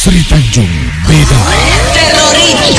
Sri Tanjung beda. Teroris.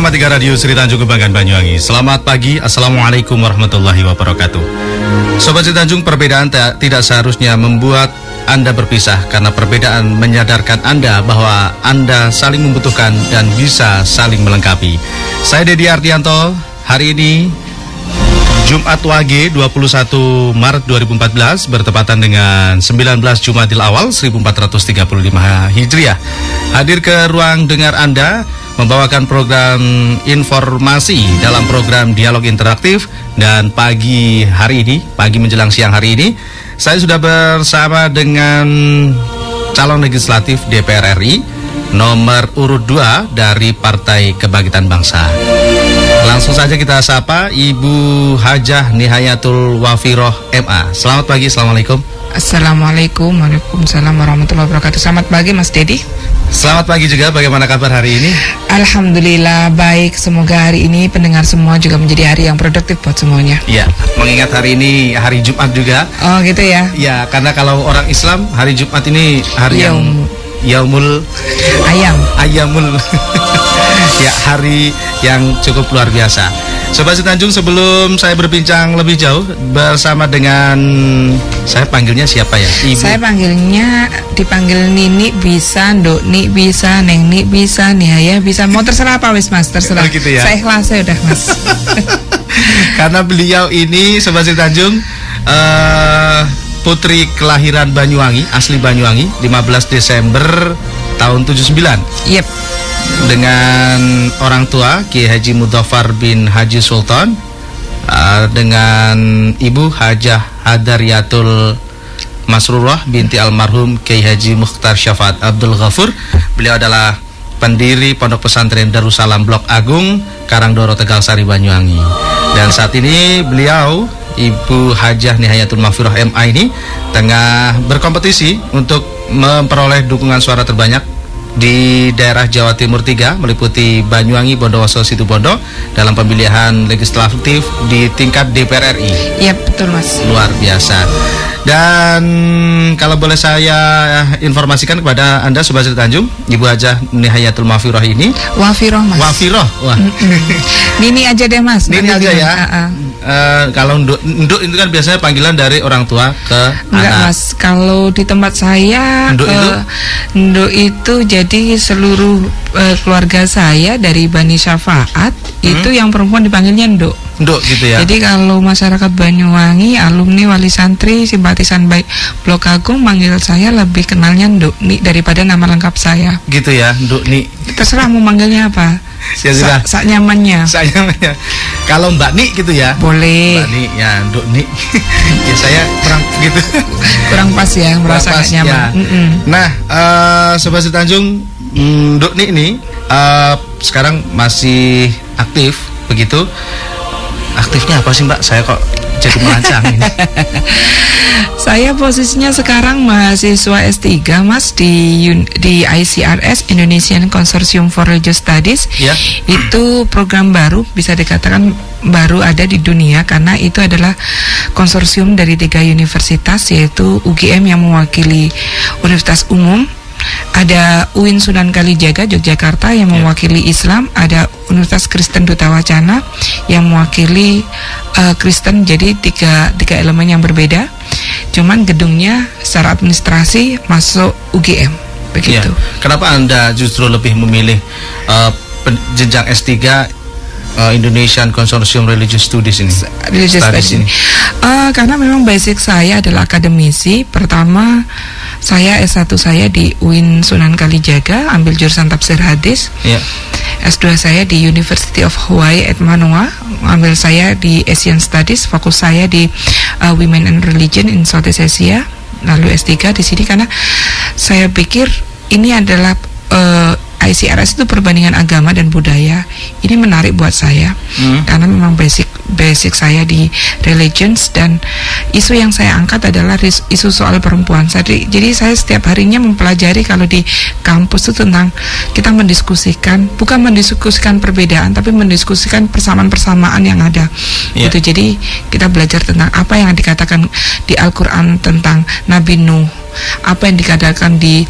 .3 Radio Sri Tanjung Kebanggaan Banyuwangi. Selamat pagi, Assalamualaikum warahmatullahi wabarakatuh. Sobat Sri Tanjung, perbedaan tidak seharusnya membuat Anda berpisah, karena perbedaan menyadarkan Anda bahwa Anda saling membutuhkan dan bisa saling melengkapi. Saya Dedi Ardianto. Hari ini Jumat Wage 21 Maret 2014 bertepatan dengan 19 Jumadil Awal 1435 Hijriah. Hadir ke ruang dengar Anda membawakan program informasi dalam program Dialog Interaktif. Dan pagi hari ini, pagi menjelang siang hari ini, saya sudah bersama dengan calon legislatif DPR RI nomor urut 2 dari Partai Kebangkitan Bangsa. Langsung saja kita sapa Ibu Hajah Nihayatul Wafiroh MA. Selamat pagi, Assalamualaikum. Assalamualaikum, waalaikumsalam warahmatullahi wabarakatuh. Selamat pagi Mas Dedi. Selamat pagi juga, bagaimana kabar hari ini? Alhamdulillah baik, semoga hari ini pendengar semua juga menjadi hari yang produktif buat semuanya. Iya, mengingat hari ini hari Jumat juga. Oh gitu ya? Ya, karena kalau orang Islam hari Jumat ini hari yang Yaumul Ayamul ya, hari yang cukup luar biasa. Sobat Sri Tanjung, sebelum saya berbincang lebih jauh bersama dengan, saya panggilnya siapa ya? Ibu. Saya dipanggil Nini bisa, Ndokni bisa, Nengni bisa, Nihaya bisa, mau terserah apa wis Mas, terserah. Oh, gitu ya? Saya ikhlas ya udah Mas. Karena beliau ini Sobat Sri Tanjung putri kelahiran Banyuwangi, asli Banyuwangi, 15 Desember tahun 79. Yep. Dengan orang tua Kiai Haji Mudhafar bin Haji Sultan, dengan ibu Hajah Hadariyatul Masrurah binti almarhum Kiai Haji Mukhtar Syafaat Abdul Ghafur. Beliau adalah pendiri Pondok Pesantren Darussalam Blok Agung, Karangdoro, Tegalsari, Banyuwangi. Dan saat ini beliau, Ibu Hajah Nihayatul Wafiroh MA ini tengah berkompetisi untuk memperoleh dukungan suara terbanyak di daerah Jawa Timur 3, meliputi Banyuwangi, Bondowoso, Situbondo, dalam pemilihan legislatif di tingkat DPR RI. Iya betul Mas. Luar biasa. Dan kalau boleh saya informasikan kepada Anda Sobat Sri Tanjung, Ibu Hajah Nihayatul Wafiroh ini Wafiroh Mas. Wafiroh, wah. Nini aja deh Mas. Nini aja ya. Kalau nduk itu kan biasanya panggilan dari orang tua ke enggak, anak. Mas, kalau di tempat saya nduk itu jadi seluruh keluarga saya dari Bani Syafaat itu yang perempuan dipanggilnya nduk. Nduk gitu ya. Jadi kalau masyarakat Banyuwangi, alumni, wali santri, simpatisan baik Blok Agung manggil saya lebih kenalnya Nduk Ni daripada nama lengkap saya. Gitu ya, Nduk Ni. Terserah mau manggilnya apa. Sak nyamannya. Sak nyamannya. Kalau Mbak Ni gitu ya. Boleh. Mbak Ni ya, Nduk Ni. Ya saya kurang gitu. Kurang pas ya, merasa gak nyaman. Ya. Nah, Sobat Sri Tanjung, Nduk Ni ini sekarang masih aktif begitu. Aktifnya apa sih Mbak? Saya kok jadi merancang ini. Saya posisinya sekarang mahasiswa S3 Mas di ICRS, Indonesian Consortium for Religious Studies. Ya. Itu program baru, bisa dikatakan baru ada di dunia, karena itu adalah konsorsium dari 3 universitas, yaitu UGM yang mewakili Universitas Umum, ada UIN Sunan Kalijaga Yogyakarta yang mewakili Islam, ada Universitas Kristen Duta Wacana yang mewakili Kristen. Jadi tiga elemen yang berbeda. cuman gedungnya secara administrasi masuk UGM begitu. Kenapa Anda justru lebih memilih jenjang S3 Indonesian Consortium Religious Studies ini? Karena memang basic saya adalah akademisi. Pertama, saya S1 saya di UIN Sunan Kalijaga, ambil jurusan tafsir hadis. S2 saya di University of Hawaii at Manoa, ambil saya di Asian Studies, fokus saya di Women and Religion in Southeast Asia. Lalu S3 di sini karena saya pikir ini adalah ICRS itu perbandingan agama dan budaya. Ini menarik buat saya karena memang basic saya di religions, dan isu yang saya angkat adalah isu soal perempuan. Jadi saya setiap harinya mempelajari kalau di kampus itu tentang kita mendiskusikan, bukan mendiskusikan perbedaan, tapi mendiskusikan persamaan-persamaan yang ada. Gitu. Jadi kita belajar tentang apa yang dikatakan di Al-Quran tentang Nabi Nuh, apa yang dikatakan di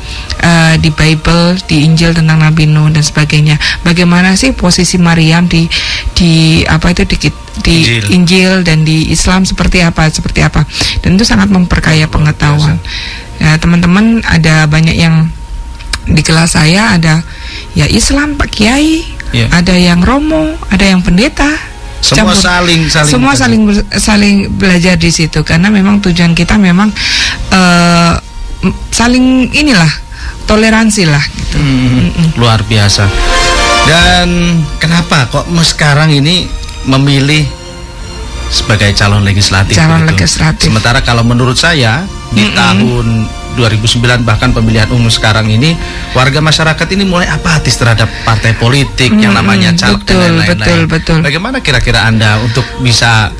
Bible, di Injil tentang Nabi Nuh dan sebagainya. Bagaimana sih posisi Maryam di Injil dan di Islam seperti apa. Dan itu sangat memperkaya pengetahuan. Ya, teman-teman ada banyak yang di kelas saya, ada ya Islam Pak Kiai, ada yang Romo, ada yang pendeta. Semua saling belajar di situ karena memang tujuan kita memang saling toleransi lah gitu. Luar biasa. Dan kenapa kok sekarang ini memilih sebagai calon legislatif? Sementara kalau menurut saya di tahun 2009 bahkan pemilihan umum sekarang ini, warga masyarakat ini mulai apatis terhadap partai politik yang namanya caleg dan lain-lain. Betul. Bagaimana kira-kira Anda untuk bisa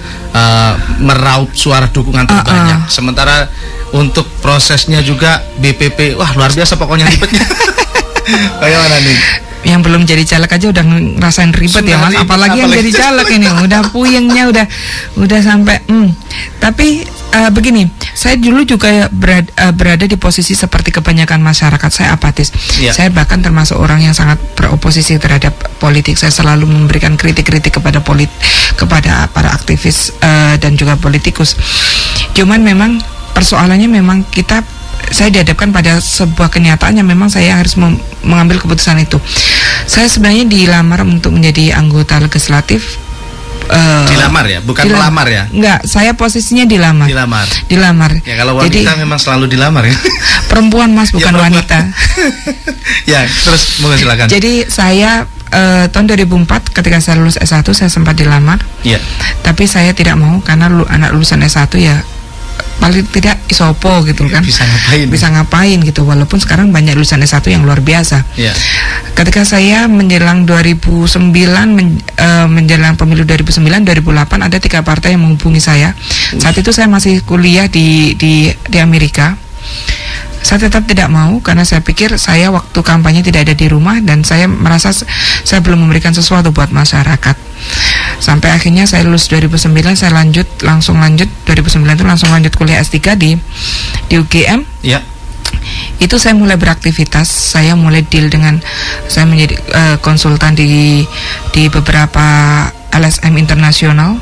meraup suara dukungan terbanyak? Sementara untuk prosesnya juga BPP, wah luar biasa pokoknya ribetnya. Bagaimana nih? Yang belum jadi caleg aja udah ngerasain ribet ya Mas, apalagi yang jadi caleg ini udah puyengnya udah sampai. Tapi begini, saya dulu juga berada di posisi seperti kebanyakan masyarakat, saya apatis. Saya bahkan termasuk orang yang sangat beroposisi terhadap politik. Saya selalu memberikan kritik-kritik kepada para aktivis dan juga politikus. Cuman memang persoalannya memang saya dihadapkan pada sebuah kenyataan yang memang saya harus mengambil keputusan itu. Saya sebenarnya dilamar untuk menjadi anggota legislatif. Dilamar ya, bukan melamar ya? Enggak, saya posisinya dilamar. Ya kalau wanita memang selalu dilamar ya. Perempuan Mas, bukan wanita. Ya, terus mohon silakan. Jadi saya tahun 2004 ketika saya lulus S1 saya sempat dilamar. Tapi saya tidak mau karena anak lulusan S1 ya paling tidak isopo gitu kan, bisa ngapain gitu, walaupun sekarang banyak lulusan S1 yang luar biasa. Ketika saya menjelang 2009 menjelang pemilu 2009 2008 ada 3 partai yang menghubungi saya. Saat itu saya masih kuliah di Amerika. Saya tetap tidak mau karena saya pikir saya waktu kampanye tidak ada di rumah dan saya merasa saya belum memberikan sesuatu buat masyarakat. Sampai akhirnya saya lulus 2009, saya langsung lanjut 2009 itu langsung lanjut kuliah S3 di UGM. Itu saya mulai beraktivitas, saya mulai deal dengan, saya menjadi konsultan di beberapa LSM internasional.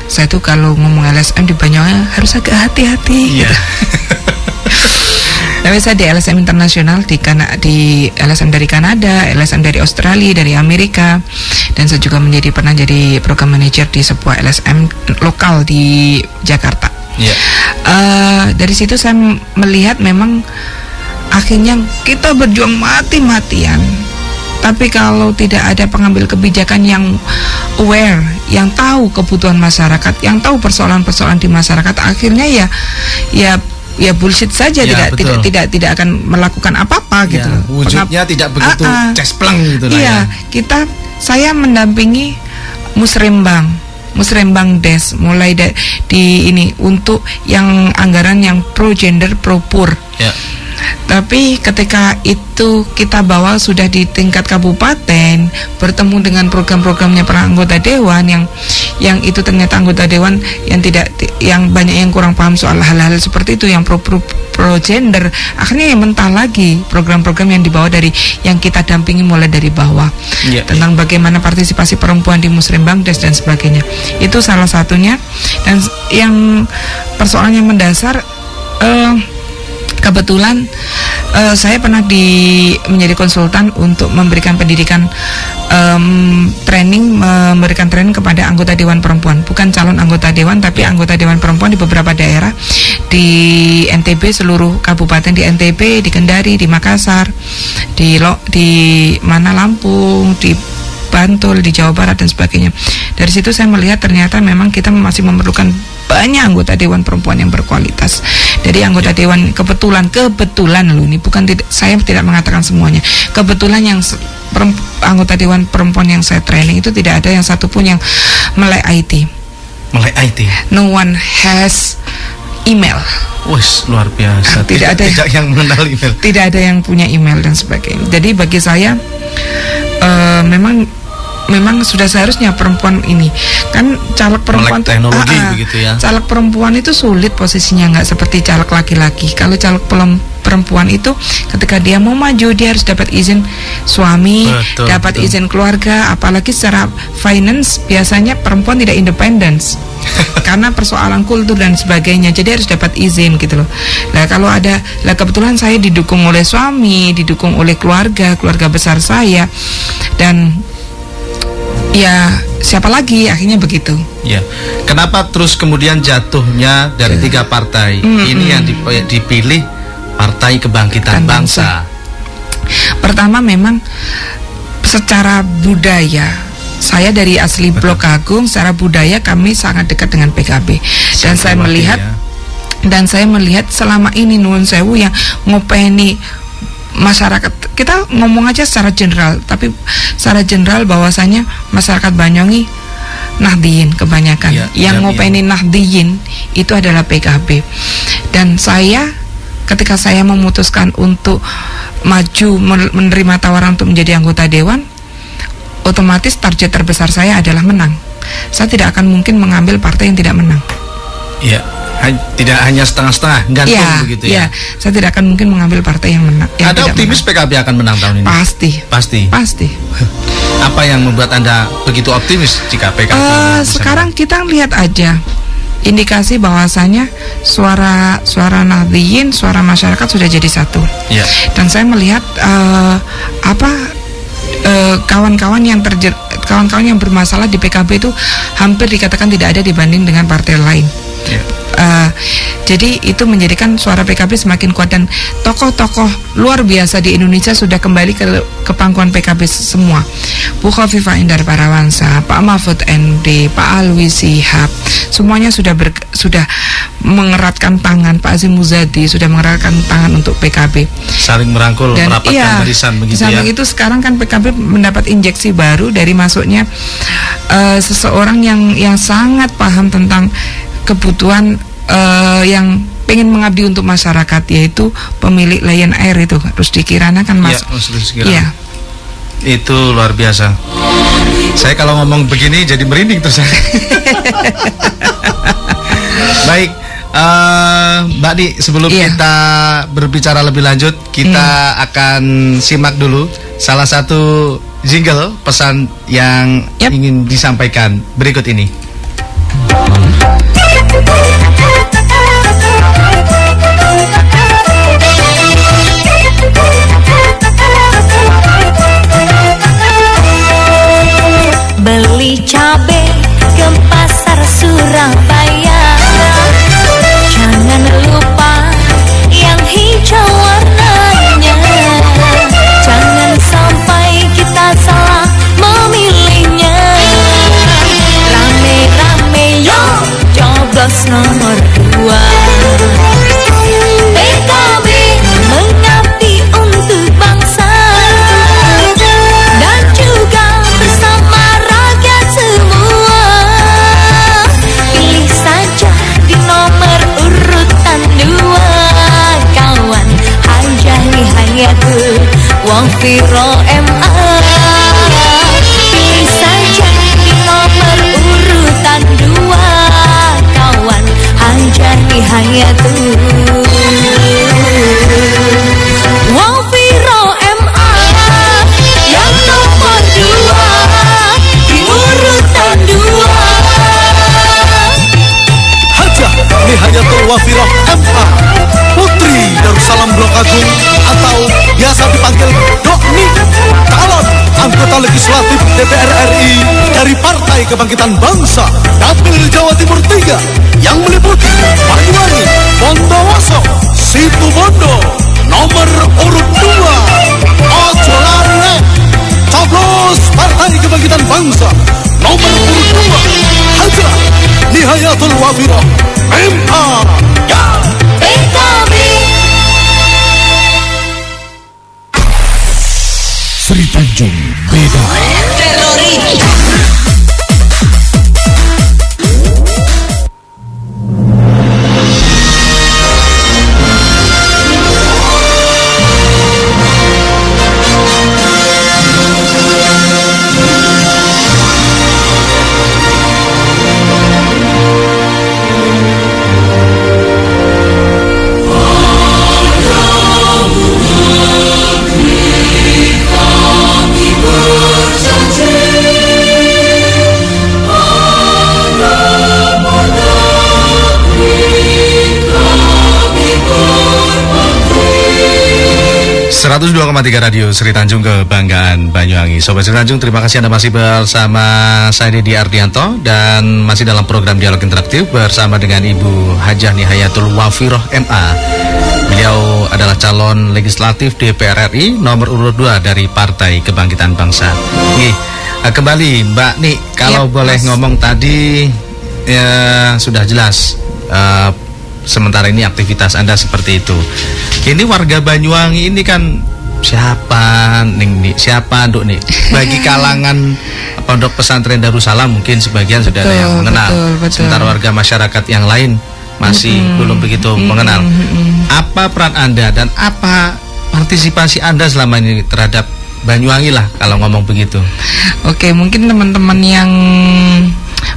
Saya tuh kalau ngomong LSM di Banyuwangi harus agak hati-hati. Gitu. Tapi saya di LSM internasional, di LSM dari Kanada, LSM dari Australia, dari Amerika, dan saya juga pernah jadi program manager di sebuah LSM lokal di Jakarta. Dari situ saya melihat memang akhirnya kita berjuang mati-matian, tapi kalau tidak ada pengambil kebijakan yang aware, yang tahu kebutuhan masyarakat, yang tahu persoalan-persoalan di masyarakat, akhirnya ya bullshit saja, tidak akan melakukan apa-apa gitu. Wujudnya tidak begitu cespleng gitu lah. Saya mendampingi Musrembang Des mulai di ini untuk yang anggaran yang pro gender, pro poor. Tapi ketika itu kita bawa sudah di tingkat kabupaten, bertemu dengan program-programnya para anggota dewan yang itu ternyata anggota dewan yang banyak yang kurang paham soal hal-hal seperti itu, yang pro gender, akhirnya yang mentah lagi program-program yang dibawa dari yang kita dampingi mulai dari bawah, tentang bagaimana partisipasi perempuan di Musrembang Des dan sebagainya. Itu salah satunya. Dan yang persoalan yang mendasar, kebetulan saya pernah menjadi konsultan untuk memberikan pendidikan memberikan training kepada anggota Dewan Perempuan, bukan calon anggota Dewan tapi anggota Dewan Perempuan di beberapa daerah di NTB, seluruh kabupaten di NTB, di Kendari, di Makassar, di mana Lampung, di Bantul, di Jawa Barat dan sebagainya. Dari situ saya melihat ternyata memang kita masih memerlukan banyak anggota Dewan Perempuan yang berkualitas. Jadi anggota Dewan kebetulan loh, ini bukan saya tidak mengatakan semuanya. Kebetulan yang anggota Dewan Perempuan yang saya training itu tidak ada yang satupun yang melek IT. Melek IT. No one has email. Wes, luar biasa. Tidak yang mengenal email. Tidak ada yang punya email dan sebagainya. Jadi bagi saya memang sudah seharusnya perempuan ini kan caleg perempuan melek teknologi begitu ya. Caleg perempuan itu sulit posisinya, nggak seperti caleg laki-laki. Kalau caleg perempuan itu ketika dia mau maju dia harus dapat izin suami, dapat izin keluarga, apalagi secara finance biasanya perempuan tidak independen karena persoalan kultur dan sebagainya, jadi harus dapat izin gitu loh. Nah kalau kebetulan saya didukung oleh suami, didukung oleh keluarga besar saya, dan ya siapa lagi, akhirnya begitu. Ya, kenapa terus kemudian jatuhnya dari 3 partai ini yang dipilih Partai Kebangkitan Bangsa? Pertama memang secara budaya, saya dari asli Blok Agung, secara budaya kami sangat dekat dengan PKB. Dan saya melihat selama ini nuwun sewu yang ngopeni masyarakat, kita ngomong aja secara general, tapi secara general bahwasanya masyarakat Banyuwangi Nahdliyin kebanyakan, yang ngopeni Nahdliyin itu adalah PKB. Dan ketika saya memutuskan untuk maju menerima tawaran untuk menjadi anggota Dewan, otomatis target terbesar saya adalah menang. Saya tidak akan mungkin mengambil partai yang tidak menang. Iya. Tidak hanya setengah-setengah, gantung begitu ya. Saya tidak akan mungkin mengambil partai yang menang. Ada optimis menang. PKB akan menang tahun ini? Pasti. Apa yang membuat Anda begitu optimis jika PKB sekarang kita lihat aja indikasi bahwasanya suara Nahdliyin, suara masyarakat sudah jadi satu. Dan saya melihat kawan-kawan yang bermasalah di PKB itu hampir dikatakan tidak ada dibanding dengan partai lain. Jadi itu menjadikan suara PKB semakin kuat, dan tokoh-tokoh luar biasa di Indonesia sudah kembali ke pangkuan PKB semua. Bu Khofifah Indar Parawansa, Pak Mahfud MD, Pak Alwi Shihab, semuanya sudah mengeratkan tangan. Pak Azim Muzadi sudah mengeratkan tangan untuk PKB. Saling merangkul, merapatkan barisan begitu ya. Itu sekarang kan PKB mendapat injeksi baru dari masuknya seseorang yang sangat paham tentang kebutuhan yang pengen mengabdi untuk masyarakat, yaitu pemilik Lion Air itu Rusdi Kirana kan Mas. Iya. Itu luar biasa. Saya kalau ngomong begini jadi merinding terus. Baik, Mbak Di, sebelum kita berbicara lebih lanjut, kita akan simak dulu salah satu jingle pesan yang ingin disampaikan berikut ini. Beli cabe ke pasar Surabaya, jangan lupa yang hijau warnanya. Jangan sampai kita salah memilihnya. Rame-rame yo coblos nomor 2. PKB mengabdi untuk bangsa dan juga bersama rakyat semua. Pilih saja di nomor urutan 2, kawan Hajani Hayatul Wafiro MA. Pilih saja di nomor urutan 2, kawan Hajani Hayatul Wafiro MA yang nomor 2 di urutan 2. Hajah Nihayatul Wafiro MA anggota legislatif DPR RI dari Partai Kebangkitan Bangsa Dapil Jawa Timur 3 yang meliputi Banyuwangi, Bondowoso, Situbondo, nomor urut 2. Ojo lare, coblos Partai Kebangkitan Bangsa nomor urut 2. Hajrah Nihayatul Wafirah MA. Ya, PKB. Sri Tanjung beda. Seratus 102,3 Radio Sri Tanjung Kebanggaan Banyuwangi. Sobat Sri Tanjung, terima kasih Anda masih bersama saya Didi Ardianto dan masih dalam program Dialog Interaktif bersama dengan Ibu Hajah Nihayatul Wafirah MA. Beliau adalah calon legislatif DPR RI nomor urut 2 dari Partai Kebangkitan Bangsa. Nih, kembali Mbak Nik, kalau boleh ngomong tadi ya, sudah jelas sementara ini aktivitas Anda seperti itu. Ini warga Banyuwangi ini kan siapa nih, siapa Nduk nih? Bagi kalangan pondok pesantren Darussalam mungkin sebagian sudah ada yang mengenal. Betul. Sementara warga masyarakat yang lain masih belum begitu mengenal. Apa peran Anda dan apa partisipasi Anda selama ini terhadap Banyuwangi lah kalau ngomong begitu? Oke, mungkin teman-teman yang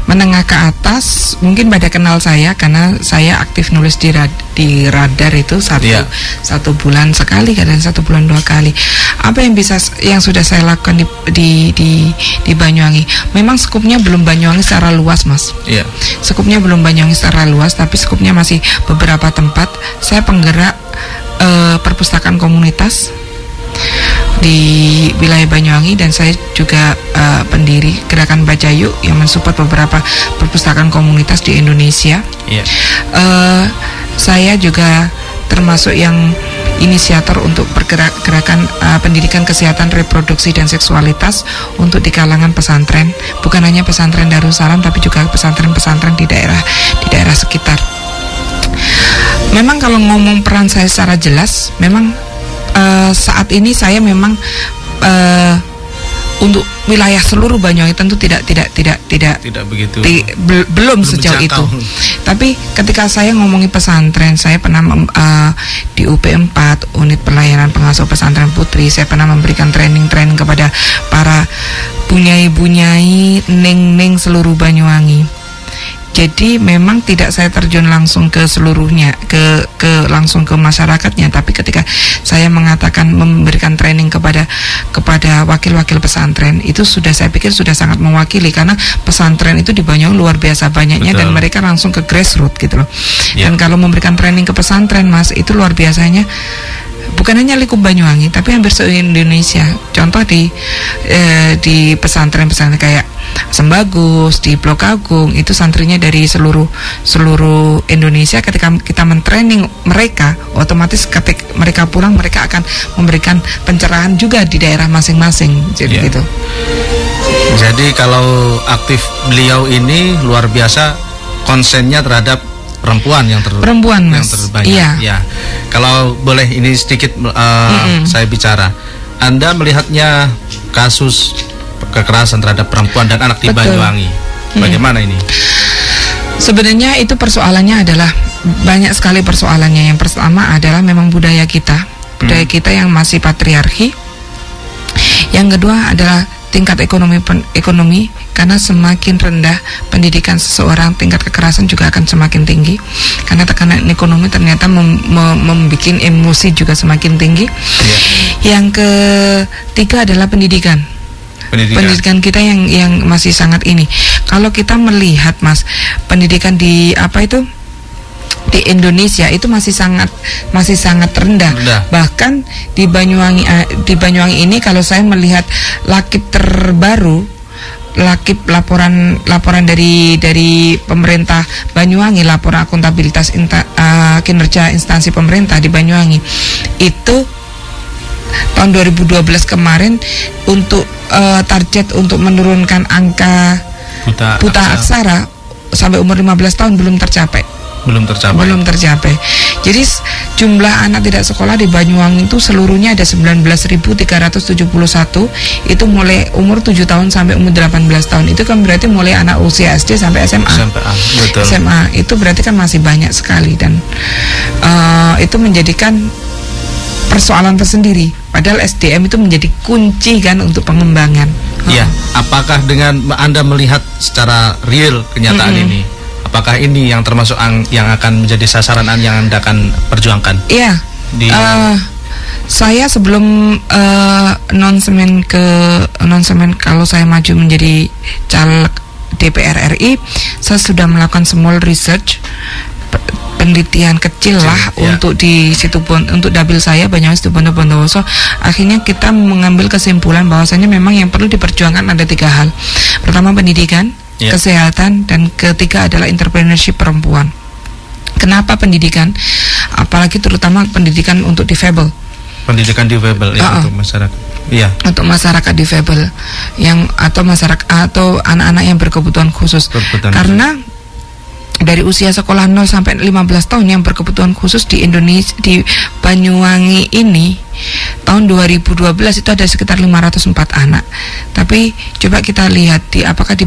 menengah ke atas mungkin pada kenal saya karena saya aktif nulis di radar itu satu bulan sekali, kadang 1 bulan 2 kali. Apa yang sudah saya lakukan di Banyuwangi? Memang skupnya belum Banyuwangi secara luas, Mas. Iya. Skupnya belum Banyuwangi secara luas, tapi skupnya masih beberapa tempat. Saya penggerak perpustakaan komunitas di wilayah Banyuwangi dan saya juga pendiri gerakan Baca Yuk yang mensupport beberapa perpustakaan komunitas di Indonesia. Yeah. Saya juga termasuk yang inisiator untuk gerakan pendidikan kesehatan reproduksi dan seksualitas untuk di kalangan pesantren, bukan hanya pesantren Darussalam tapi juga pesantren-pesantren di daerah sekitar. Memang kalau ngomong peran saya secara jelas, memang saat ini saya memang untuk wilayah seluruh Banyuwangi tentu tidak begitu belum sejauh itu. Tapi ketika saya ngomongi pesantren, saya pernah di UP4 unit pelayanan pengasuh pesantren putri, saya pernah memberikan training kepada para bunyai neng seluruh Banyuwangi. Jadi memang tidak saya terjun langsung ke seluruhnya, langsung ke masyarakatnya, tapi ketika saya mengatakan memberikan training kepada wakil-wakil pesantren, itu saya pikir sudah sangat mewakili karena pesantren itu di Banyuwangi luar biasa banyaknya. Betul. Dan mereka langsung ke grassroots gitu loh. Yeah. Dan kalau memberikan training ke pesantren, Mas, itu luar biasanya. Bukan hanya lingkup Banyuwangi, tapi hampir se-Indonesia. Contoh di pesantren-pesantren kayak Sembagus, di Blok Agung, itu santrinya dari seluruh Indonesia. Ketika kita mentraining mereka, otomatis ketika mereka pulang, mereka akan memberikan pencerahan juga di daerah masing-masing. Jadi gitu. Jadi kalau aktif beliau ini luar biasa konsennya terhadap perempuan yang terbanyak. Iya. Ya. Kalau boleh ini sedikit saya bicara, Anda melihatnya kasus kekerasan terhadap perempuan dan anak di Banyuwangi, bagaimana ini? Sebenarnya itu persoalannya adalah banyak sekali persoalannya. Yang pertama adalah memang budaya kita yang masih patriarki. Yang kedua adalah tingkat ekonomi karena semakin rendah pendidikan seseorang, tingkat kekerasan juga akan semakin tinggi karena tekanan ekonomi ternyata membuat emosi juga semakin tinggi. Yang ketiga adalah pendidikan kita yang masih sangat ini. Kalau kita melihat, Mas, pendidikan di di Indonesia itu masih sangat rendah. Bahkan di Banyuwangi ini kalau saya melihat lakip terbaru, laporan dari pemerintah Banyuwangi, laporan akuntabilitas kinerja instansi pemerintah di Banyuwangi itu tahun 2012 kemarin untuk target untuk menurunkan angka buta aksara sampai umur 15 tahun belum tercapai. Jadi jumlah anak tidak sekolah di Banyuwangi itu seluruhnya ada 19.371. Itu mulai umur 7 tahun sampai umur 18 tahun. Itu kan berarti mulai anak usia SD sampai SMA. Betul. SMA itu berarti kan masih banyak sekali, dan itu menjadikan persoalan tersendiri. Padahal SDM itu menjadi kunci kan untuk pengembangan. Iya. Apakah dengan Anda melihat secara real kenyataan ini, apakah ini yang termasuk yang akan menjadi sasaran yang Anda akan perjuangkan? Iya. Saya sebelum announcement kalau saya maju menjadi caleg DPR RI, saya sudah melakukan small research, penelitian kecil lah untuk di situ untuk dapil saya Banyuwangi Situbondo Bondowoso. Akhirnya kita mengambil kesimpulan bahwasanya memang yang perlu diperjuangkan ada 3 hal. Pertama pendidikan, kesehatan, dan ketiga adalah entrepreneurship perempuan. Kenapa pendidikan? Apalagi terutama pendidikan untuk difabel. Pendidikan difabel untuk masyarakat. Iya. Untuk masyarakat difabel atau masyarakat atau anak-anak yang berkebutuhan khusus. Karena dari usia sekolah 0 sampai 15 tahun yang berkebutuhan khusus di Indonesia, di Banyuwangi ini tahun 2012 itu ada sekitar 504 anak. Tapi coba kita lihat apakah di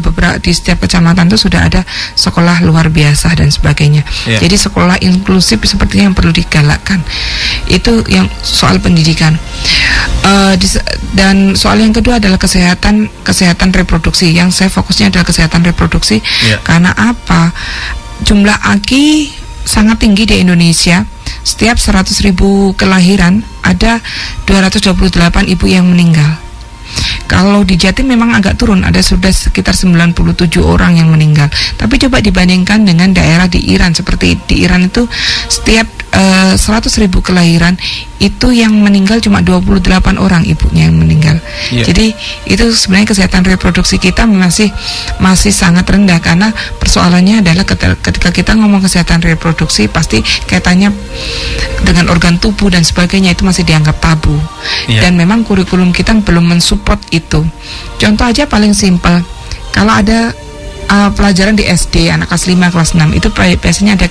setiap kecamatan itu sudah ada sekolah luar biasa dan sebagainya. Jadi sekolah inklusif sepertinya yang perlu digalakkan. Itu yang soal pendidikan. Dan soal yang kedua adalah kesehatan reproduksi. Yang saya fokusnya adalah kesehatan reproduksi. Karena apa? Jumlah AKI sangat tinggi di Indonesia. Setiap 100.000 kelahiran ada 228 ibu yang meninggal. Kalau di Jatim memang agak turun, ada sudah sekitar 97 orang yang meninggal. Tapi coba dibandingkan dengan daerah di Iran, seperti di Iran itu setiap 100.000 kelahiran itu yang meninggal cuma 28 orang ibunya yang meninggal. Jadi itu sebenarnya kesehatan reproduksi kita masih sangat rendah, karena persoalannya adalah ketika kita ngomong kesehatan reproduksi pasti kaitannya dengan organ tubuh dan sebagainya, itu masih dianggap tabu. Dan memang kurikulum kita belum mensupport itu. Contoh aja paling simpel, kalau ada pelajaran di SD anak kelas 5, kelas 6 itu biasanya ada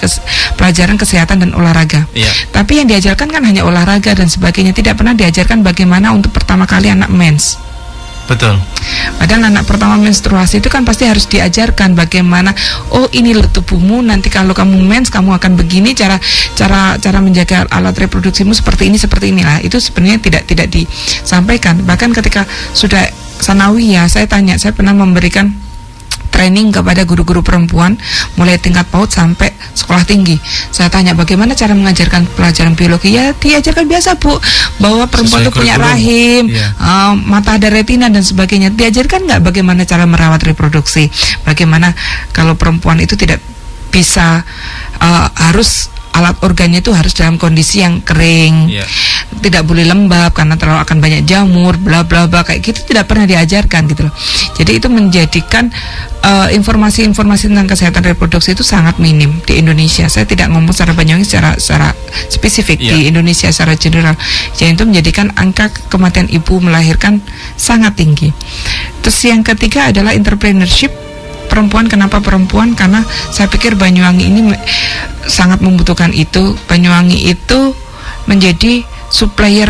pelajaran kesehatan dan olahraga. Tapi yang diajarkan kan hanya olahraga dan sebagainya, tidak pernah diajarkan bagaimana untuk pertama kali anak mens. Betul. Padahal anak pertama menstruasi itu kan pasti harus diajarkan bagaimana, oh ini loh tubuhmu, nanti kalau kamu mens kamu akan begini, cara menjaga alat reproduksimu seperti inilah. Itu sebenarnya tidak disampaikan. Bahkan ketika sudah sanawiyah, saya pernah memberikan training kepada guru-guru perempuan mulai tingkat PAUD sampai sekolah tinggi. Saya tanya bagaimana cara mengajarkan pelajaran biologi. Ya diajarkan biasa Bu, bahwa perempuan itu punya rahim, mata ada retina dan sebagainya. Diajarkan nggak bagaimana cara merawat reproduksi, bagaimana kalau perempuan itu tidak bisa harus alat organnya itu harus dalam kondisi yang kering, tidak boleh lembab karena terlalu akan banyak jamur, bla bla bla, kayak gitu tidak pernah diajarkan gitu loh. Jadi itu menjadikan informasi-informasi tentang kesehatan reproduksi itu sangat minim di Indonesia. Saya tidak ngomong secara Banyuwangi, secara spesifik di Indonesia secara general. Jadi itu menjadikan angka kematian ibu melahirkan sangat tinggi. Terus yang ketiga adalah entrepreneurship perempuan. Kenapa perempuan? Karena saya pikir Banyuwangi ini sangat membutuhkan itu. Banyuwangi itu menjadi supplier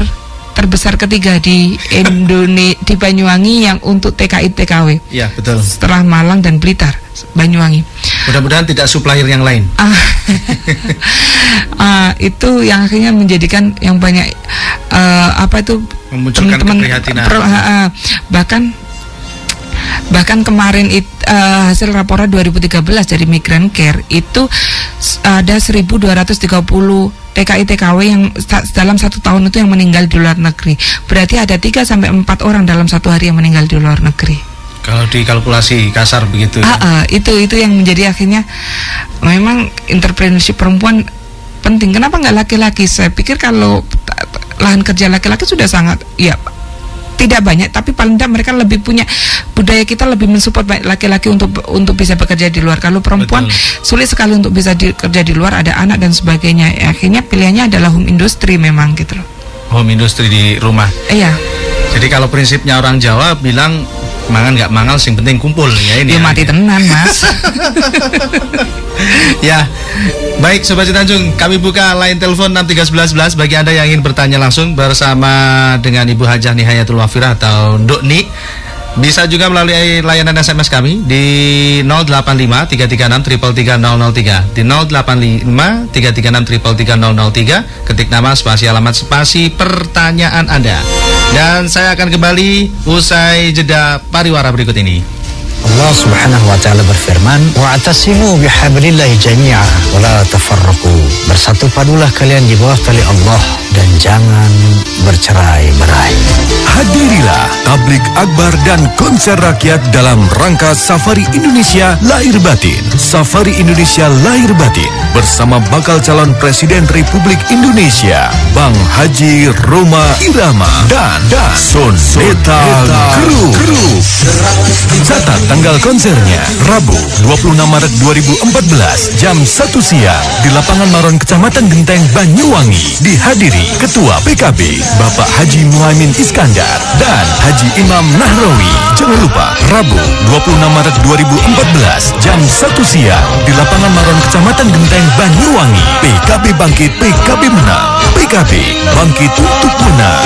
terbesar ketiga di Indonesia, di Banyuwangi yang untuk TKI TKW. Iya, betul. Setelah Malang dan Blitar, Banyuwangi. Mudah-mudahan tidak supplier yang lain. Itu yang akhirnya menjadikan yang banyak memunculkan keprihatinan. Bahkan kemarin hasil laporan 2013 dari Migran Care itu ada 1.230 TKI TKW yang dalam 1 tahun itu yang meninggal di luar negeri. Berarti ada 3-4 orang dalam 1 hari yang meninggal di luar negeri. Kalau dikalkulasi kasar begitu. Itu yang menjadi akhirnya memang entrepreneurship perempuan penting. Kenapa nggak laki-laki? Saya pikir kalau lahan kerja laki-laki sudah sangat tidak banyak, tapi paling tidak mereka lebih punya budaya, kita lebih mensupport laki-laki untuk bisa bekerja di luar. Kalau perempuan sulit sekali untuk bisa kerja di luar, ada anak dan sebagainya. Akhirnya pilihannya adalah home industry memang gitu loh. Home industry di rumah. Iya. Jadi kalau prinsipnya orang Jawa bilang mangan nggak mangal, sing penting kumpul ya ini. Mati tenan, Mas. Ya, baik Sobat Citanjung, kami buka line telepon 6311 bagi Anda yang ingin bertanya langsung bersama dengan Ibu Hajah Nihayatul Wafirah atau Nduk Ni. Bisa juga melalui layanan SMS kami di 085 336 33003 di 085 336 33003. Ketik nama spasi alamat spasi pertanyaan Anda. Dan saya akan kembali usai jeda pariwara berikut ini. Allah Subhanahu wa taala berfirman, "Wa'tasimu bihablillahi jami'a wa la tafarraqu." Bersatu padulah kalian di bawah tali Allah dan jangan bercerai-berai. Hadirilah tablik akbar dan konser rakyat dalam rangka Safari Indonesia Lahir Batin. Safari Indonesia Lahir Batin bersama bakal calon Presiden Republik Indonesia Bang Haji Roma Irama dan Soneta Group. Catat tanggal konsernya Rabu 26 Maret 2014 jam 1 siang di lapangan Maron Kecamatan Genteng Banyuwangi. Dihadiri Ketua PKB Bapak Haji Muhaimin Iskandar dan Haji Imam Nahrawi. Jangan lupa Rabu 26 Maret 2014 jam 1 siang di lapangan Maron Kecamatan Genteng Banyuwangi. PKB bangkit, PKB menang. PKB bangkit untuk menang.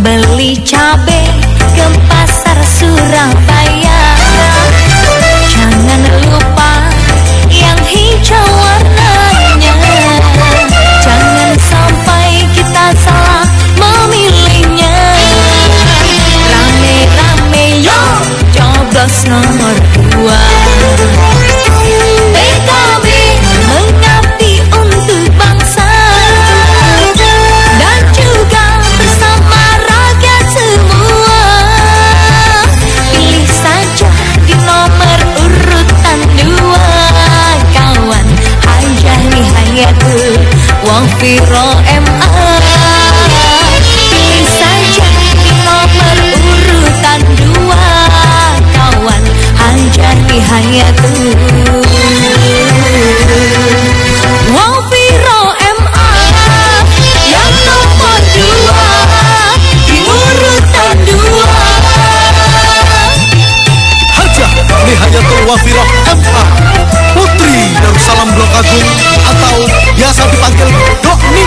Beli cabe ke pasar Surabaya, jangan lupa yang hijau warnanya. Jangan sampai kita salah memilihnya. Rame-rame yo coblos nomor 2. PKB mengabdi untuk bangsa dan juga bersama rakyat semua. Pilih saja di nomor urutan 2 kawan Hajah Nihayatul Wafirah MA. Pilih saja di nomor urutan 2 kawan Hajah Nihayatul Wafirah MA yang nomor 2 di urutan 2. Hajah Nihayatul Wafirah MA, Putri Darussalam Blok Agung atau biasa dipanggil Nduk Ni,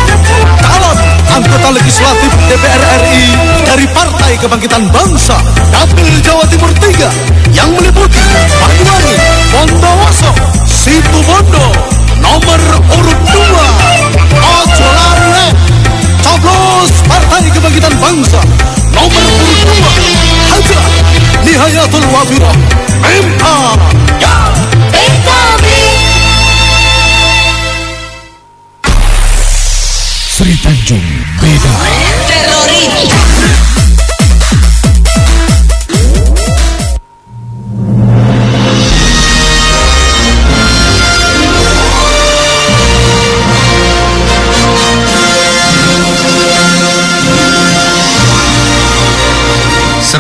calon anggota legislatif DPR RI dari Partai Kebangkitan Bangsa Dapil Jawa Timur 3 yang meliputi Banyuwangi, Bondowoso, Situbondo. Nomor urut 2, ojo lari, coblos Partai Kebangkitan Bangsa. Nomor urut 2, Hajah Nihayatul Wafirah MA. Ya. PKB Sri Tanjung beda.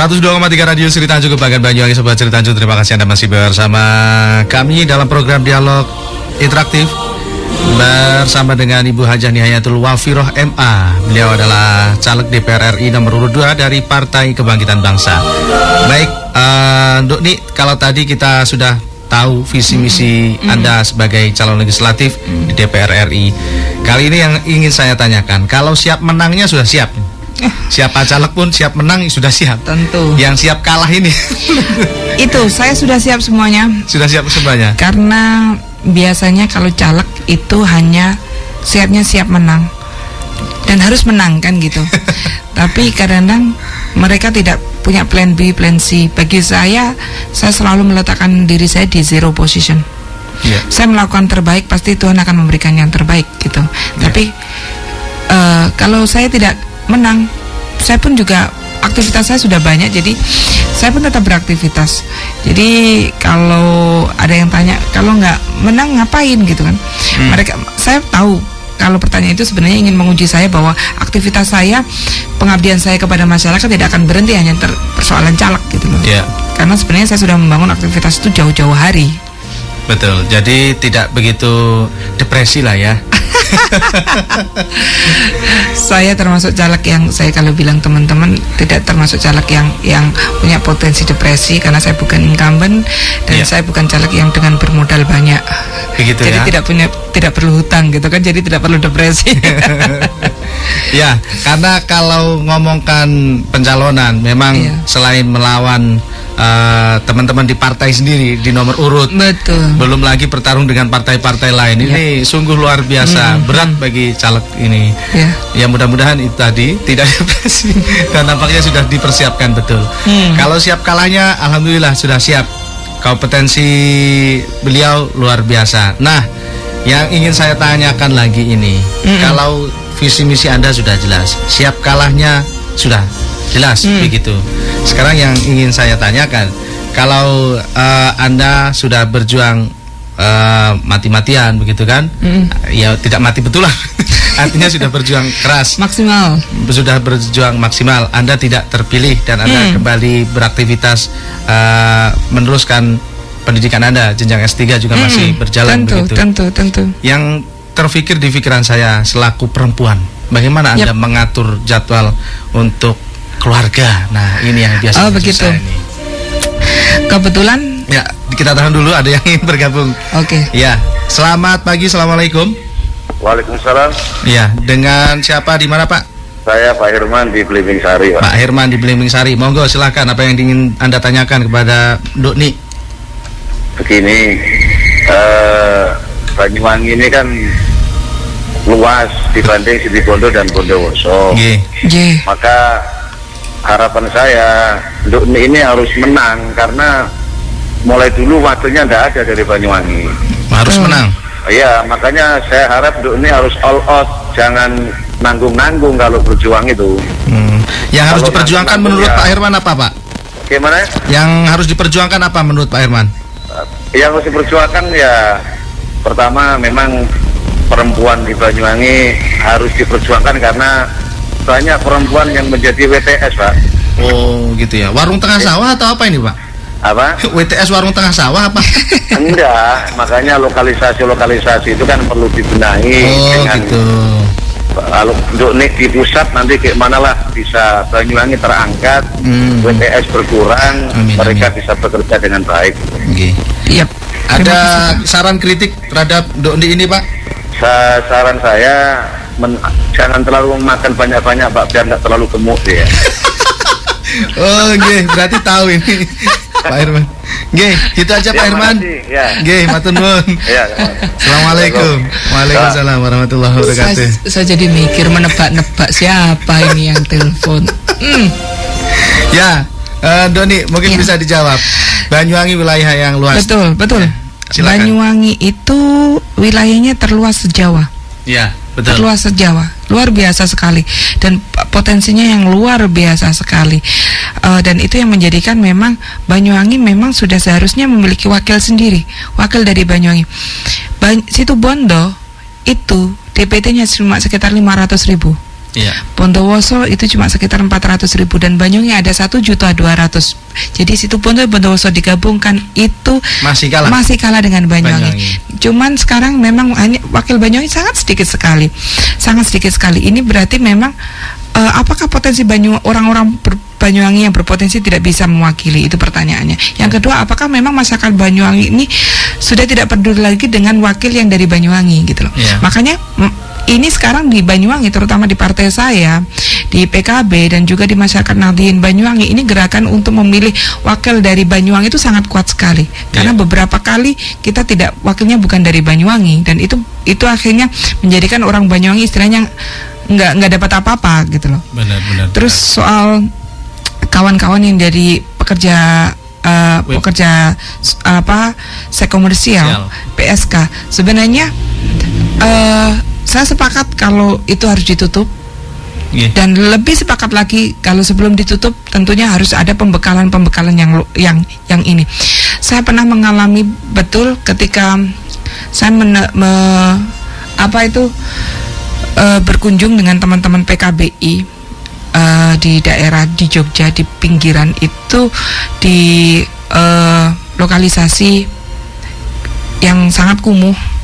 .3 Radio Sri Tanjung Kebanggaan Banyuwangi. Sobat Sri Tanjung, terima kasih Anda masih bersama kami dalam program Dialog Interaktif bersama dengan Ibu Hajah Nihayatul Wafirah MA. Beliau adalah caleg DPR RI nomor urut 2 dari Partai Kebangkitan Bangsa. Baik, Nduk Ni, kalau tadi kita sudah tahu visi misi Anda sebagai calon legislatif di DPR RI. Kali ini yang ingin saya tanyakan, kalau siap menangnya sudah siap? Siapa caleg pun siap menang sudah siap. Tentu. Yang siap kalah ini. Itu saya sudah siap semuanya. Sudah siap semuanya. Karena biasanya kalau caleg itu hanya siapnya siap menang dan harus menang kan gitu. Tapi kadang-kadang Mereka tidak punya plan B, plan C. Bagi saya selalu meletakkan diri saya di zero position. Saya melakukan terbaik, pasti Tuhan akan memberikan yang terbaik gitu. Tapi kalau saya tidak menang, saya pun juga aktivitas saya sudah banyak, jadi saya pun tetap beraktivitas. Jadi kalau ada yang tanya, kalau nggak menang ngapain gitu kan? Saya tahu kalau pertanyaan itu sebenarnya ingin menguji saya bahwa aktivitas saya, pengabdian saya kepada masyarakat tidak akan berhenti hanya persoalan caleg gitu loh. Karena sebenarnya saya sudah membangun aktivitas itu jauh-jauh hari. Betul, jadi tidak begitu depresi lah ya. Saya termasuk caleg yang, saya kalau bilang teman-teman, tidak termasuk caleg yang punya potensi depresi, karena saya bukan incumbent dan saya bukan caleg yang dengan bermodal banyak. Begitu jadi tidak perlu hutang gitu kan, jadi tidak perlu depresi. Ya, karena kalau ngomongkan pencalonan, memang selain melawan teman-teman di partai sendiri di nomor urut, betul, belum lagi bertarung dengan partai-partai lain, ini sungguh luar biasa berat bagi caleg ini. Ya mudah-mudahan itu tadi tidak depresi dan nampaknya sudah dipersiapkan betul. Kalau siap kalahnya, alhamdulillah sudah siap. Kompetensi beliau luar biasa. Nah, yang ingin saya tanyakan lagi ini, kalau visi misi Anda sudah jelas, siap kalahnya sudah jelas begitu. Sekarang yang ingin saya tanyakan, kalau Anda sudah berjuang mati-matian begitu kan, ya tidak mati betul lah. Artinya sudah berjuang keras, maksimal, sudah berjuang maksimal. Anda tidak terpilih dan Anda kembali beraktivitas, meneruskan pendidikan Anda, jenjang S3 juga masih berjalan. Tentu. Yang terfikir di pikiran saya selaku perempuan, bagaimana Anda mengatur jadwal untuk keluarga? Nah, ini yang biasa susah ini. Kebetulan ya, kita tahan dulu, ada yang ingin bergabung. Oke. Ya, selamat pagi, assalamualaikum. Waalaikumsalam. Ya, dengan siapa, di mana Pak? Saya Pak Herman di Belimbing Sari, Pak. Pak Herman di Belimbing Sari, monggo silakan, apa yang ingin Anda tanyakan kepada Doni? Begini, Banyuwangi ini kan luas dibanding Situbondo dan Bondowoso. Maka harapan saya Doni ini harus menang, karena mulai dulu waktunya tidak ada dari Banyuwangi. Harus menang. Iya, makanya saya harap Doni harus all out, jangan nanggung-nanggung kalau berjuang itu. Yang harus diperjuangkan menurut Pak Herman apa, Pak? Gimana? Yang harus diperjuangkan apa menurut Pak Herman? Yang harus diperjuangkan ya, pertama memang perempuan di Banyuwangi harus diperjuangkan, karena banyak perempuan yang menjadi WTS, Pak. Oh, gitu ya. Warung tengah sawah atau apa ini, Pak? Apa? WTS warung tengah sawah apa? Enggak, makanya lokalisasi itu kan perlu dibenahi. Dengan gitu. Kalau untuk di pusat nanti gimana lah bisa Banyuwangi terangkat, WTS berkurang, mereka bisa bekerja dengan baik. Yep. Ada saran kritik terhadap Doni ini, Pak? Saran saya jangan terlalu makan banyak-banyak, Pak, biar nggak terlalu gemuk ya. Oh, berarti tahu ini Pak Herman. Gitu aja Pak Herman. Matur nuwun. Assalamualaikum. Waalaikumsalam warahmatullahi wabarakatuh. Saya jadi mikir menebak-nebak siapa ini yang telepon. Ya, Doni mungkin bisa dijawab. Banyuwangi wilayah yang luas. Betul. Banyuwangi itu wilayahnya terluas se-Jawa. Ya, betul. Terluas se-Jawa, luar biasa sekali, dan potensinya yang luar biasa sekali. Dan itu yang menjadikan memang Banyuwangi memang sudah seharusnya memiliki wakil sendiri, wakil dari Banyuwangi. Situbondo itu DPT-nya cuma sekitar 500.000. Bondowoso itu cuma sekitar 400.000 dan Banyuwangi ada 1.200.000. Jadi Situbondo dan Bondowoso digabungkan itu masih kalah dengan Banyuwangi. Cuman sekarang memang wakil Banyuwangi sangat sedikit sekali. Ini berarti memang apakah potensi orang-orang Banyuwangi yang berpotensi tidak bisa mewakili, itu pertanyaannya. Yang kedua, apakah memang masyarakat Banyuwangi ini sudah tidak peduli lagi dengan wakil yang dari Banyuwangi gitu loh. Makanya ini sekarang di Banyuwangi, terutama di partai saya, di PKB dan juga di masyarakat Nahdien Banyuwangi, ini gerakan untuk memilih wakil dari Banyuwangi itu sangat kuat sekali. Karena beberapa kali kita wakilnya bukan dari Banyuwangi, dan itu akhirnya menjadikan orang Banyuwangi istilahnya nggak dapat apa-apa gitu loh. Benar. Terus soal kawan-kawan yang dari pekerja seks komersial PSK, sebenarnya saya sepakat kalau itu harus ditutup. Dan lebih sepakat lagi kalau sebelum ditutup tentunya harus ada pembekalan yang ini. Saya pernah mengalami betul ketika saya berkunjung dengan teman-teman PKBI di daerah di Jogja, di pinggiran itu, di lokalisasi yang sangat kumuh.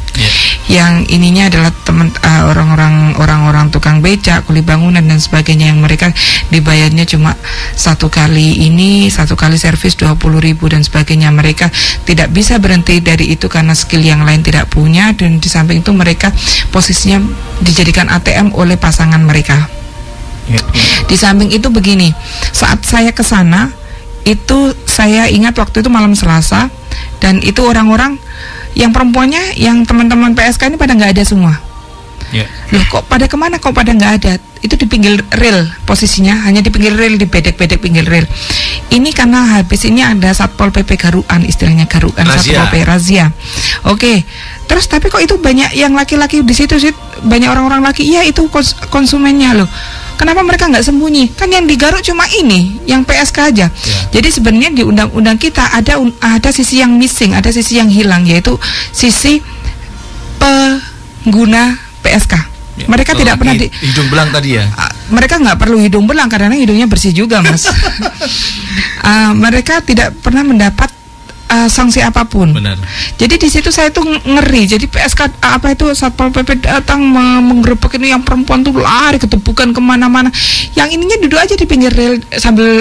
Yang ininya adalah orang-orang tukang becak, kuli bangunan dan sebagainya, yang mereka dibayarnya cuma satu kali servis 20.000 dan sebagainya. Mereka tidak bisa berhenti dari itu karena skill yang lain tidak punya, dan di samping itu mereka posisinya dijadikan ATM oleh pasangan mereka. Di samping itu begini, saat saya ke sana itu saya ingat waktu itu malam Selasa, dan itu orang-orang yang perempuannya, yang teman-teman PSK ini pada nggak ada semua. Loh, kok pada kemana? Kok pada nggak ada? Itu di pinggir rel posisinya, hanya di pinggir rel, di bedek-bedek pinggir rel. Ini karena habis ini ada Satpol PP Garuan, istilahnya Garuan, Satpol PP razia. Oke. Terus tapi kok itu banyak yang laki-laki di situ sih, banyak orang-orang laki. Iya, itu konsumennya loh. Kenapa mereka nggak sembunyi? Kan yang digaruk cuma ini, yang PSK aja. Jadi sebenarnya di undang-undang kita ada sisi yang missing, ada sisi yang hilang, yaitu sisi pengguna PSK. Mereka tidak pernah hidung belang tadi ya. Mereka nggak perlu hidung belang karena hidungnya bersih juga, Mas. Mereka tidak pernah mendapat sanksi apapun. Benar. Jadi di situ saya tuh ngeri. Jadi PSK Satpol PP datang menggerebek ini, yang perempuan tuh lari ketebukan kemana-mana. Yang ininya duduk aja di pinggir rel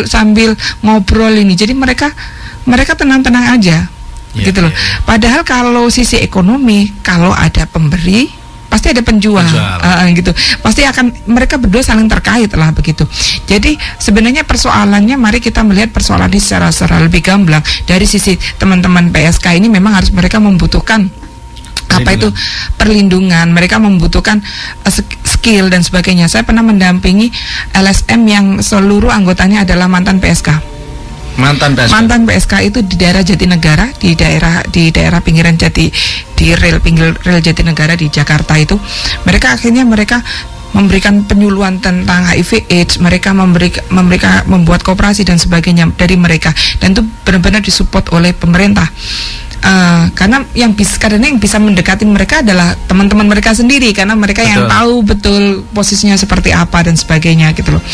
sambil ngobrol ini. Jadi mereka tenang-tenang aja, gitu loh. Padahal kalau sisi ekonomi, kalau ada pemberi pasti ada penjual. Gitu. Pasti akan mereka berdua saling terkait lah begitu. Jadi sebenarnya persoalannya, mari kita melihat persoalan ini secara lebih gamblang. Dari sisi teman-teman PSK ini memang harus mereka membutuhkan perlindungan, mereka membutuhkan skill dan sebagainya. Saya pernah mendampingi LSM yang seluruh anggotanya adalah mantan PSK. Mantan PSK itu di daerah Jatinegara, di daerah pinggiran pinggir rel Jatinegara di Jakarta itu. Mereka memberikan penyuluhan tentang HIV/AIDS, mereka membuat koperasi dan sebagainya dari mereka, dan itu benar-benar disupport oleh pemerintah. Karena yang bisa mendekati mereka adalah teman-teman mereka sendiri, karena mereka yang tahu betul posisinya seperti apa dan sebagainya gitu loh.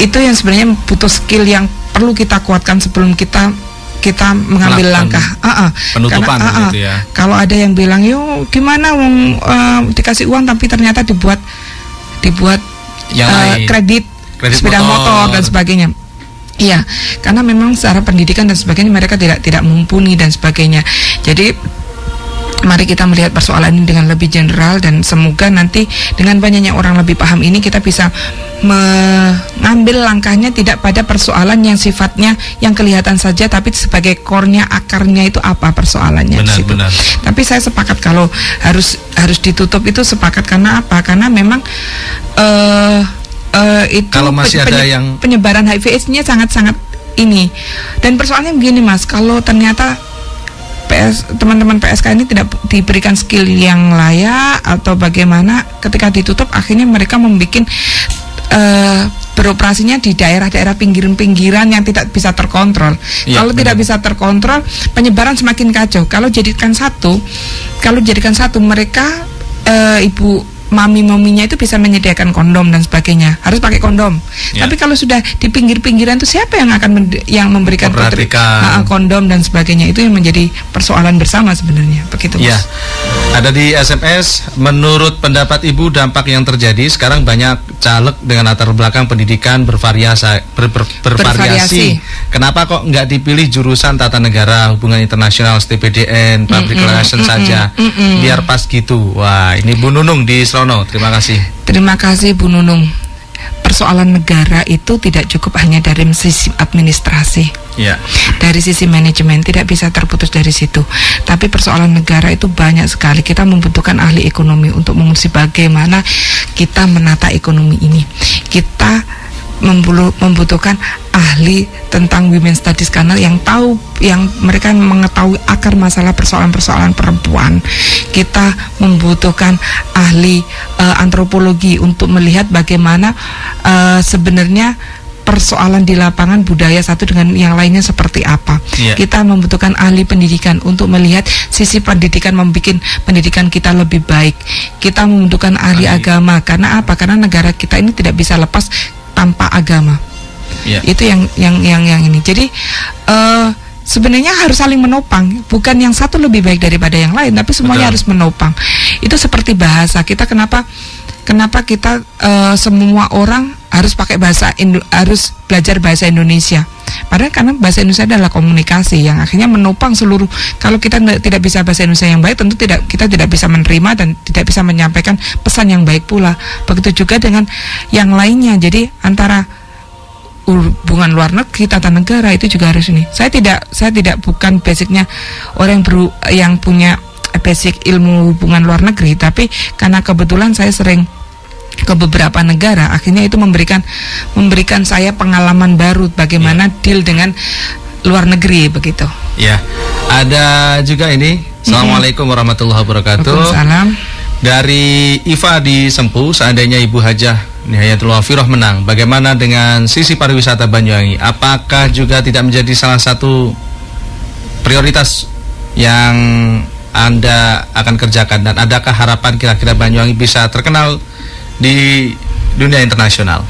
Itu yang sebenarnya butuh skill yang perlu kita kuatkan sebelum kita mengambil langkah. Penutupan gitu ya. Kalau ada yang bilang, yo gimana dikasih uang tapi ternyata dibuat kredit sepeda motor dan sebagainya. Iya, karena memang secara pendidikan dan sebagainya mereka tidak mumpuni dan sebagainya. Jadi mari kita melihat persoalan ini dengan lebih general, dan semoga nanti dengan banyaknya orang lebih paham ini kita bisa mengambil langkahnya tidak pada persoalan yang sifatnya yang kelihatan saja, tapi sebagai core-nya, akarnya itu apa persoalannya. Benar. Tapi saya sepakat kalau harus ditutup, itu sepakat. Karena apa? Karena memang itu kalau masih ada yang penyebaran HIV/AIDS-nya sangat-sangat ini. Dan persoalannya begini, Mas, kalau ternyata teman-teman PSK ini tidak diberikan skill yang layak atau bagaimana, ketika ditutup akhirnya mereka membuat beroperasinya di daerah-daerah pinggiran-pinggiran yang tidak bisa terkontrol. Kalau tidak bisa terkontrol, penyebaran semakin kacau. Kalau jadikan satu mereka ibu mami-maminya itu bisa menyediakan kondom dan sebagainya, harus pakai kondom. Tapi kalau sudah di pinggir-pinggiran itu siapa yang akan memberikan kondom dan sebagainya? Itu yang menjadi persoalan bersama sebenarnya. Begitu, Mas. Ada di SMS, menurut pendapat Ibu, dampak yang terjadi sekarang banyak caleg dengan latar belakang pendidikan bervariasi. Kenapa kok nggak dipilih jurusan tata negara, hubungan internasional, STPDN, public relations saja, biar pas gitu? Wah, ini Bu Nunung di Srono. Terima kasih. Terima kasih Bu Nunung. persoalan negara itu tidak cukup hanya dari sisi administrasi. Dari sisi manajemen tidak bisa terputus dari situ. Tapi persoalan negara itu banyak sekali. Kita membutuhkan ahli ekonomi untuk mengurusi bagaimana kita menata ekonomi ini. Kita membutuhkan ahli tentang women studies karena yang mereka mengetahui akar masalah persoalan-persoalan perempuan. Kita membutuhkan ahli antropologi untuk melihat bagaimana sebenarnya persoalan di lapangan budaya satu dengan yang lainnya seperti apa. Kita membutuhkan ahli pendidikan untuk melihat sisi pendidikan, membuat pendidikan kita lebih baik. Kita membutuhkan ahli agama karena apa? Karena negara kita ini tidak bisa lepas tanpa agama. Itu yang ini. Jadi sebenarnya harus saling menopang, bukan yang satu lebih baik daripada yang lain, tapi semuanya harus menopang. Itu seperti bahasa kita. Kenapa kita semua orang harus pakai harus belajar bahasa Indonesia? Padahal karena bahasa Indonesia adalah komunikasi yang akhirnya menopang seluruh. Kalau kita tidak bisa bahasa Indonesia yang baik, tentu kita tidak bisa menerima dan tidak bisa menyampaikan pesan yang baik pula. Begitu juga dengan yang lainnya. Jadi antara hubungan luar negeri, tata negara itu juga harus ini. Saya tidak bukan basicnya orang yang punya basic ilmu hubungan luar negeri, tapi karena kebetulan saya sering ke beberapa negara, akhirnya itu memberikan saya pengalaman baru bagaimana deal dengan luar negeri begitu. Ada juga ini. Assalamualaikum warahmatullahi wabarakatuh. Waalaikumsalam. Dari Iva di Sempu, seandainya Ibu Hajah Nihayatul Wafiroh menang, bagaimana dengan sisi pariwisata Banyuwangi? Apakah juga tidak menjadi salah satu prioritas yang Anda akan kerjakan, dan adakah harapan kira-kira Banyuwangi bisa terkenal di dunia internasional?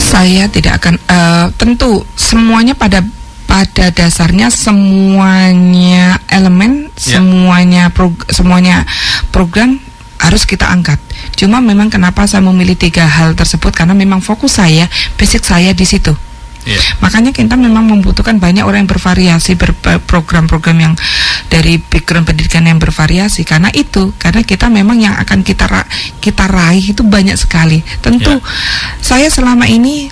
Saya tidak akan tentu semuanya pada dasarnya semuanya elemen, semuanya program harus kita angkat. Cuma memang kenapa saya memilih 3 hal tersebut, karena memang fokus saya, basic saya di situ. Makanya kita memang membutuhkan banyak orang yang bervariasi, program-program yang dari background pendidikan yang bervariasi. Karena kita memang yang akan kita raih itu banyak sekali. Tentu saya selama ini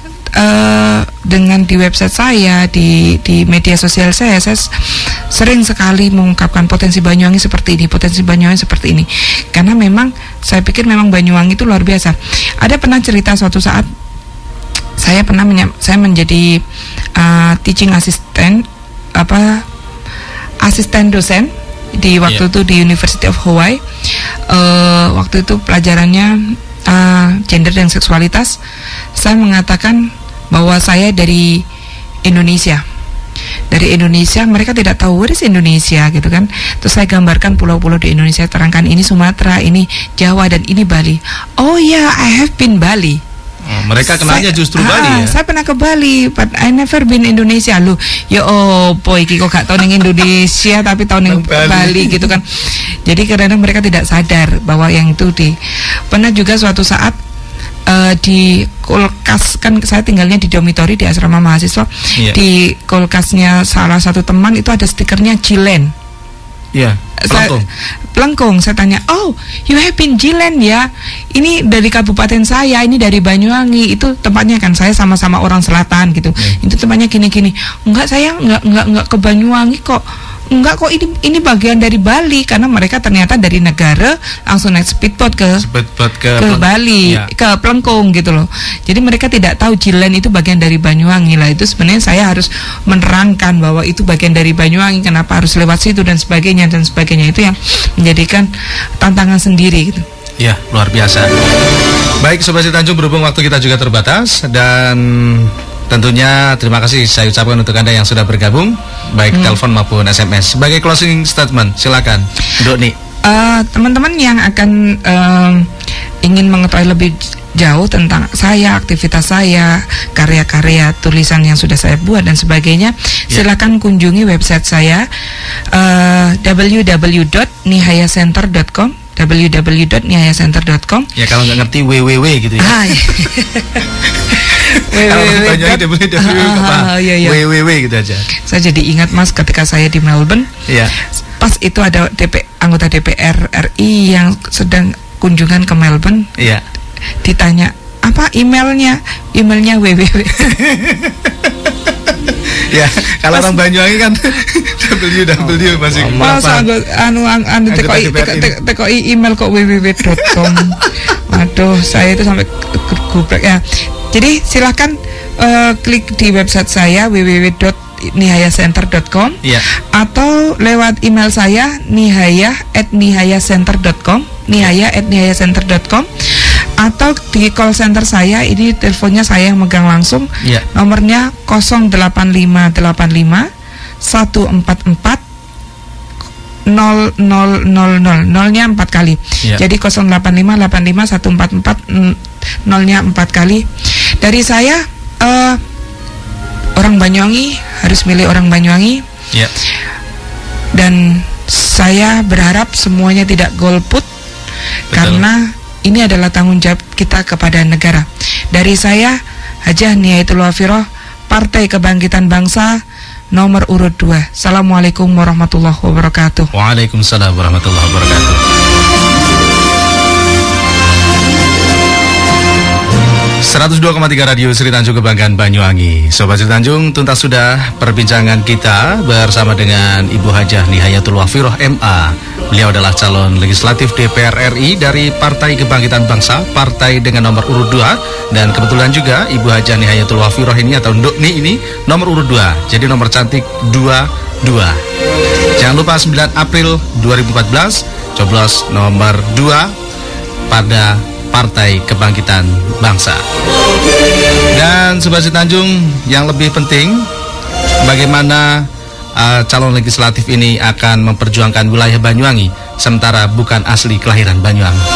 dengan di website saya, di media sosial saya sering sekali mengungkapkan potensi Banyuwangi seperti ini, potensi Banyuwangi seperti ini. Karena memang saya pikir memang Banyuwangi itu luar biasa. Ada pernah cerita suatu saat saya menjadi teaching assistant, asisten dosen di waktu itu di University of Hawaii. Waktu itu pelajarannya gender dan seksualitas. Saya mengatakan bahwa saya dari Indonesia. Dari Indonesia, mereka tidak tahu what is Indonesia gitu kan. Terus saya gambarkan pulau-pulau di Indonesia, terangkan ini Sumatera, ini Jawa, dan ini Bali. Oh ya, I have been Bali. Mereka kenalnya justru Bali ya? Saya pernah ke Bali, but I never been Indonesia. Loh, ya boy, kok gak tau neng Indonesia tapi tau neng Bali gitu kan. Jadi kadang-kadang mereka tidak sadar bahwa yang itu pernah juga suatu saat di kulkas, kan saya tinggalnya di dormitory di asrama mahasiswa. Di kulkasnya salah satu teman itu ada stikernya Jilen. Pelengkung. Saya tanya, oh, you have been Jilen ya? Ini dari kabupaten saya, ini dari Banyuwangi. Itu tempatnya kan, saya sama-sama orang selatan gitu. Itu tempatnya gini-gini. Enggak, saya enggak ke Banyuwangi kok. Enggak kok, ini bagian dari Bali, karena mereka ternyata dari negara langsung naik speedboat ke Bali, ke Pelengkung gitu loh. Jadi mereka tidak tahu Jilen itu bagian dari Banyuwangi lah. Itu sebenarnya saya harus menerangkan bahwa itu bagian dari Banyuwangi, kenapa harus lewat situ dan sebagainya. Itu yang menjadikan tantangan sendiri gitu. Ya, luar biasa. Baik Sobat Tanjung, berhubung waktu kita juga terbatas, dan tentunya terima kasih saya ucapkan untuk Anda yang sudah bergabung, baik telepon maupun SMS. Sebagai closing statement, silakan Doni. Teman-teman yang akan ingin mengetahui lebih jauh tentang saya, aktivitas saya, karya-karya tulisan yang sudah saya buat dan sebagainya, silakan kunjungi website saya www.nihayacenter.com www.nihayacenter.com. Ya kalau nggak ngerti www gitu ya. www gitu aja. Saya jadi ingat Mas ketika saya di Melbourne. Pas itu ada anggota DPR RI yang sedang kunjungan ke Melbourne. Ditanya, apa emailnya www. Ya, kalau orang Banyuwangi kan www masih TKI email kok www.com. Aduh, saya itu sampai gubrek ya. Jadi silahkan klik di website saya www.nihayacenter.com atau lewat email saya nihaya@nihayacenter.com, nihaya@nihayacenter.com, atau di call center saya, ini teleponnya saya yang megang langsung, nomornya 08585 144 0000, nolnya 4 kali. Jadi 08585 144 nolnya 4 kali. Dari saya, orang Banyuwangi harus milih orang Banyuwangi. Dan saya berharap semuanya tidak golput. Karena ini adalah tanggung jawab kita kepada negara. Dari saya, Hajah Nihayatul Wafiroh, Partai Kebangkitan Bangsa, nomor urut 2. Assalamualaikum warahmatullahi wabarakatuh. Waalaikumsalam warahmatullahi wabarakatuh. 102,3 Radio Sri Tanjung Kebanggaan Banyuwangi. Sobat Sri Tanjung, tuntas sudah perbincangan kita bersama dengan Ibu Hajah Nihayatul Wafiroh MA. Beliau adalah calon legislatif DPR RI dari Partai Kebangkitan Bangsa, partai dengan nomor urut 2. Dan kebetulan juga Ibu Hajah Nihayatul Wafiroh ini atau Ndokni ini nomor urut 2. Jadi nomor cantik 22. Jangan lupa 9 April 2014 coblos nomor 2 pada Partai Kebangkitan Bangsa. Dan Sobat Sri Tanjung, yang lebih penting, bagaimana calon legislatif ini akan memperjuangkan wilayah Banyuwangi sementara bukan asli kelahiran Banyuwangi.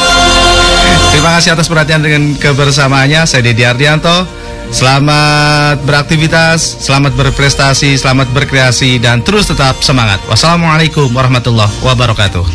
Terima kasih atas perhatian dengan kebersamaannya. Saya Dedi Ardianto. Selamat beraktivitas, selamat berprestasi, selamat berkreasi, dan terus tetap semangat. Wassalamualaikum warahmatullahi wabarakatuh.